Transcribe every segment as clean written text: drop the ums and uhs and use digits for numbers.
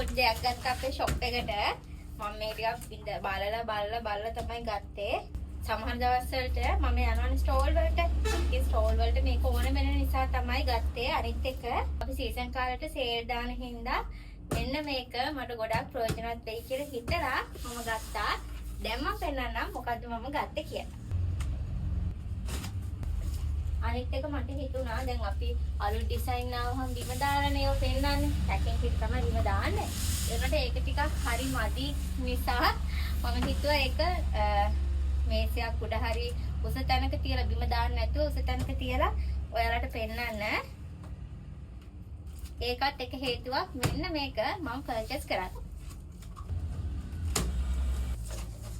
පොඩි දෙයක් ගත්ත අපේ ෂොප් එකට. මම මේ ටිකක් බලලා තමයි ගත්තේ. සමහර දවස් වලට මම යනවනේ ස්ටෝල් වලට. ඒ ස්ටෝල් වලට මේක ඕන වෙන නිසා තමයි ගත්තේ. අනිත් එක අපි සීසන් කාලේට සේල් දාන හින්දා මෙන්න මේක මට ගොඩාක් ප්‍රයෝජනවත් වෙයි කියලා හිතලා මම ගත්තා. දැන් මම පෙන්නන්නම් මොකද්ද මම ගත්තේ කියලා. අනිත් එක මට හිතුණා දැන් අපි අලුත් ඩිසයින් ආවම බිම දාලානේ ඒව පෙන්නන්නේ. පැකින් පිට තමයි බිම දාන්නේ. ඒකට ඒක ටිකක් හරි මදි නිසා මම හිතුවා ඒක මේසයක් උඩ හරි උස තැනක තියලා බිම දාන්න නැතුව උස තැනක තියලා ඔයාලට පෙන්නන්න. ඒකත් එක හේතුවක්. මෙන්න මේක මම පර්චේස් කරා.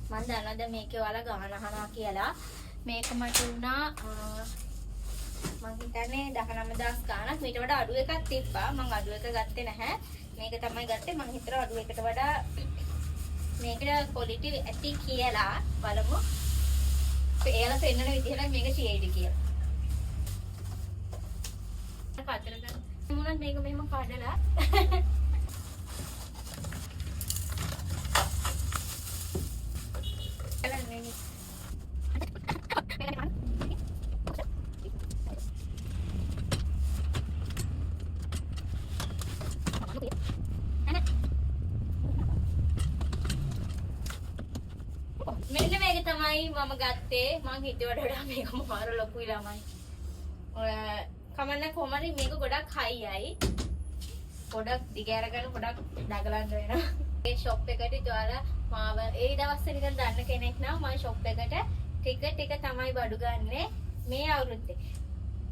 මම දන්නවද මේකේ ඔයාලා ගාන අහනවා කියලා. මේක මට උනා මම හිතන්නේ 19000 ගාණක්. මීට වඩා අඩු එකක් තිබ්බා. මම අඩු එක ගත්තේ නැහැ. මේක තමයි ගත්තේ. මම හිතලා අඩු එකට වඩා මේකට ක්වොලිටි ඇති කියලා බලමු. එයාලා පෙන්නන විදිහට මේක shade කියලා. කතර ගන්න. මොනවද මේක මෙහෙම කඩලා මෙන්න මේක තමයි මම ගත්තේ. මං හිතුවට වඩා මේක මාර ලොකුයි ළමයි. ඔය කමන්න කොහමද මේක ගොඩක් හයියි. ගොඩක් දිග අරගෙන ගොඩක් දගලන්න වෙනවා. මේ ෂොප් එකට ඉතලා මාව ඒ දවස්වල ඉඳන් දන්න කෙනෙක් නම් මම ෂොප් එකට ටික තමයි බඩු ගන්නෙ මේ අවුරුද්දේ.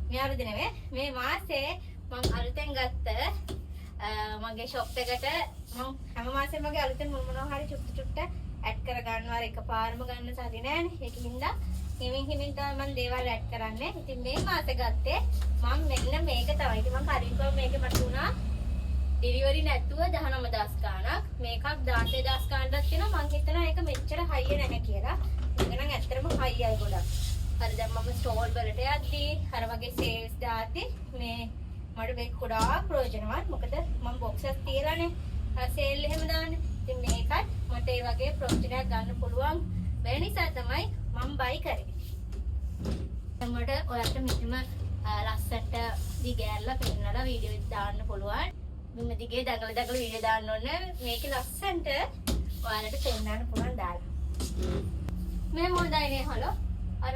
මේ අවුරුද්දේ නෙවෙයි මේ මාසේ මම අලුතෙන් ගත්ත මගේ ෂොප් එකට මම හැම මාසෙම මගේ අලුතෙන් මොනවා හරි චුට්ට ඇඩ් කර ගන්නවා. එකපාරම ගන්න සාදි නෑනේ. ඒකින්ද හිමින් තමයි මම දේවල් ඇඩ් කරන්නේ. ඉතින් මේ මාසේ ගත්තේ මම මෙන්න මේක තමයි. ඉතින් මම කලින් කිව්වා මේකේ මට උනා ඩෙලිවරි නැතුව 19000 ගාණක්. මේකක් 16000 ගාණක් තියෙනවා. මම හිතනවා ඒක මෙච්චර හයිය නැහැ කියලා. ඒක නම් ඇත්තටම හයියයි ගොඩක්. හරි දැන් මම ස්ටෝල් වලට යද්දී අර වගේ සේල්ස් දාති මේ මට මේක ගොඩාක් ප්‍රයෝජනවත්. මොකද මම බොක්සස් තියලානේ සේල් එහෙම දාන්නේ. ඉතින් මේකත් මට ඒ වගේ ප්‍රොජෙක්ට් ගන්න පුළුවන් වෙන නිසා තමයි මම බයි කරේ. දැන් මට ඔයාලට මෙහෙම ලස්සට දිගෑරලා පෙන්නලා වීඩියෝ එක දාන්න පුළුවන්. මෙන්න දිගේ දඟල වීඩියෝ දාන්න ඕනේ. මේක ලස්සන්ට ඔයාලට පෙන්නන්න පුළුවන් දාලා. මේ මොකදයිනේ හලෝ අර